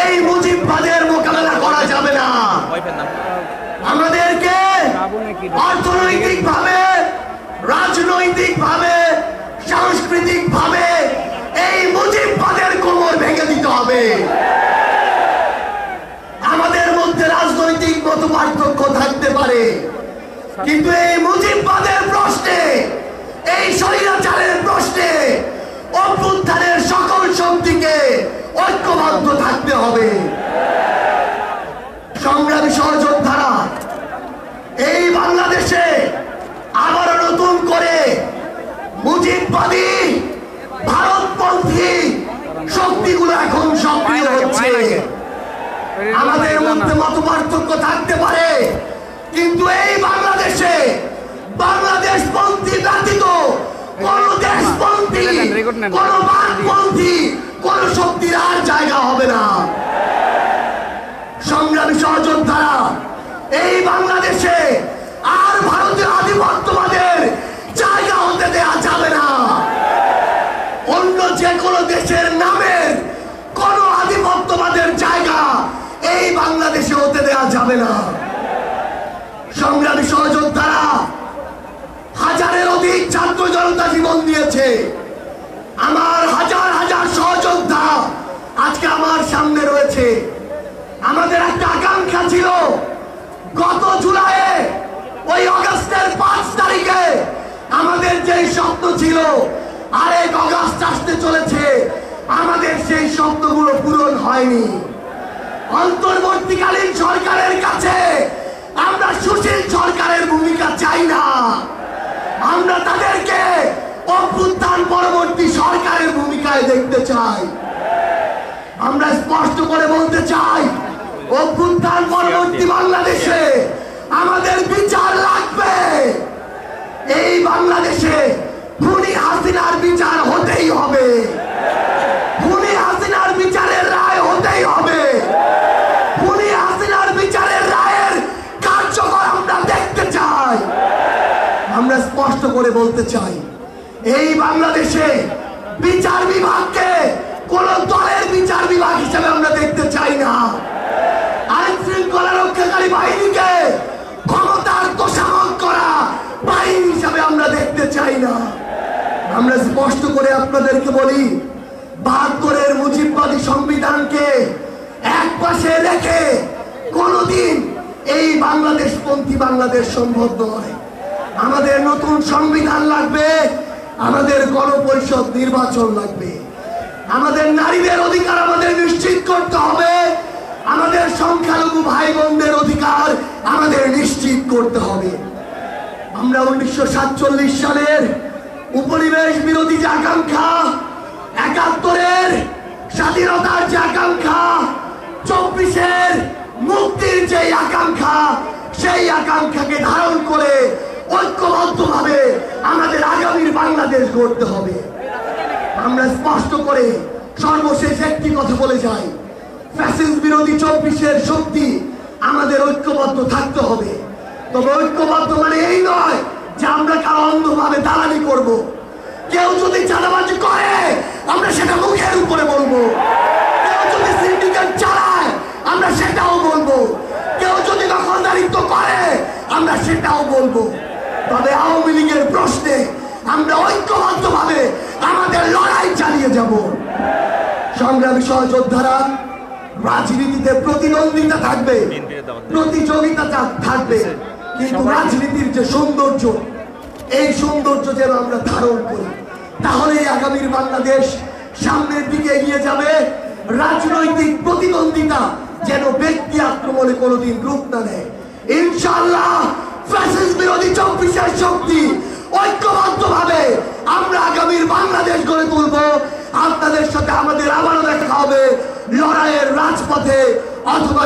এই মুজিববাদের মোকাবেলা করা যাবে না। আমাদেরকে অর্থনৈতিক ভাবে, রাজনৈতিক ভাবে, সাংস্কৃতিক ভাবে এই মুজিববাদের কোমর ভেঙে দিতে হবে। আমাদের মধ্যে রাজনৈতিক মতপার্থক্য থাকতে পারে, কিন্তু এই মুজিববাদের প্রশ্নে, এই স্বৈরাচারের প্রশ্নে অভ্যুত্থানের সকল শক্তিকে ঐক্যবদ্ধ থাকতে হবে। সংগ্রামী সহযোদ্ধারা, এই বাংলাদেশে আবার নতুন করে মুজিববাদী ভারতপন্থী শক্তিগুলো এখন সক্রিয় হচ্ছে। আমাদের মধ্যে মতপার্থক্য থাকতে পারে, কিন্তু এই বাংলাদেশে বাংলাদেশপন্থী ব্যতীত কোন দেশপন্থী, কোন বামপন্থী, কোন শক্তির আর জায়গা হবে না। সংগ্রামী সহযোদ্ধারা, এই বাংলাদেশে আর ভারতীয় আধিপত্যবাদের জায়গা হতে দেওয়া যাবে না। অন্য যে কোনো দেশের নামের কোন আধিপত্যবাদের জায়গা এই বাংলাদেশে হতে দেওয়া যাবে না। সংগ্রামী সহযোদ্ধারা, হাজারের অধিক ছাত্র জনতা জীবন দিয়েছে। আমার হাজার হাজার সহযোদ্ধা আজকে আমার সামনে রয়েছে। আমাদের একটা আকাঙ্ক্ষা ছিল, গত জুলাইয়ে ওই অগাস্টের 5 তারিখে আমাদের যে স্বপ্ন ছিল, আরেক অগাস্ট আসতে চলেছে, আমাদের সেই স্বপ্নগুলো পূরণ হয়নি। অন্তর্বর্তীকালীন সরকারের কাছে আমরা সুশীল সরকারের ভূমিকা চাই না। আমরা তাদেরকে অভ্যুত্থান পরবর্তী সরকারের ভূমিকায় দেখতে চাই। আমরা স্পষ্ট করে বলতে চাই, অভ্যুত্থান পরবর্তী বাংলাদেশে আমাদের বিচার লাগবে। এই বাংলাদেশে খুনি হাসিনার বিচার হতেই হবে। খুনি হাসিনার বিচারের রায় হতেই হবে। খুনি হাসিনার বিচারের রায়ের কার্যকর আমরা দেখতে চাই। আমরা স্পষ্ট করে বলতে চাই, এই বাংলাদেশে বিচার বিভাগকে কোন দলের বিচার বিভাগ হিসেবে আমরা দেখতে চাই না। আইন শৃঙ্খলা রক্ষাকারী বাহিনীকে ক্ষমতার তোষামত করা বাহিনী হিসাবে আমরা দেখতে চাই না। আমরা স্পষ্ট করে আপনাদেরকে বলি, ৭২-এর মুজিববাদী সংবিধানকে এক পাশে রেখে কোনদিন এই বাংলাদেশপন্থী বাংলাদেশ সম্ভব নয়। আমাদের নতুন সংবিধান লাগবে, আমাদের গণপরিষদ নির্বাচন লাগবে, আমাদের নারীদের অধিকার আমাদের নিশ্চিত করতে হবে, আমাদের সংখ্যালঘু ভাই বোনদের অধিকার আমাদের নিশ্চিত করতে হবে। আমরা 1947 সালের উপনিবেশ বিরোধী যে আকাঙ্ক্ষা, ৭১-এর স্বাধীনতার যে আকাঙ্ক্ষা, ২৪-এর মুক্তির যে আকাঙ্ক্ষা, সেই আকাঙ্ক্ষাকে ধারণ করে ঐক্যবদ্ধভাবে আমাদের আগামীর বাংলাদেশ গড়তে হবে। আমরা স্পষ্ট করে সর্বশেষ একটি কথা বলে যাই, ফ্যাসিস্ট বিরোধী ২৪-এর শক্তি আমাদের ঐক্যবদ্ধ থাকতে হবে। তবে ঐক্যবদ্ধ মানে এই নয় যে আমরা কারো অন্ধভাবে দালালি করব। কেউ যদি চাঁদাবাজি করে আমরা সেটা মুখের উপরে বলবো, কেউ যদি সিন্ডিকেট চালায় আমরা সেটাও বলবো, কেউ যদি দখলদারিত্ব করে আমরা সেটাও বলবো। তবে আওয়ামী লীগের প্রশ্নে আমরা ঐক্যবদ্ধভাবে আমাদের লড়াই চালিয়ে যাব। সংগ্রামী সহযোদ্ধারা, রাজনীতিতে প্রতিদ্বন্দ্বিতা থাকবে, প্রতিযোগিতা থাকবে, কিন্তু রাজনীতির যে সৌন্দর্য, এই সৌন্দর্য যেন আমরা ধারণ করি, তাহলে আগামীর বাংলাদেশ সামনের দিকে এগিয়ে যাবে। রাজনৈতিক প্রতিদ্বন্দ্বিতা যেন ব্যক্তি আক্রমণে কোনোদিন রূপ না নেয়। ইনশাআল্লাহ ফ্যাসিস্ট বিরোধী ২৪-এর শক্তি ঐক্যবদ্ধভাবে আমরা আগামীর বাংলাদেশ গড়ে তুলব। আপনাদের সাথে আমাদের আবারও দেখা হবে লড়াইয়ের রাজপথে অথবা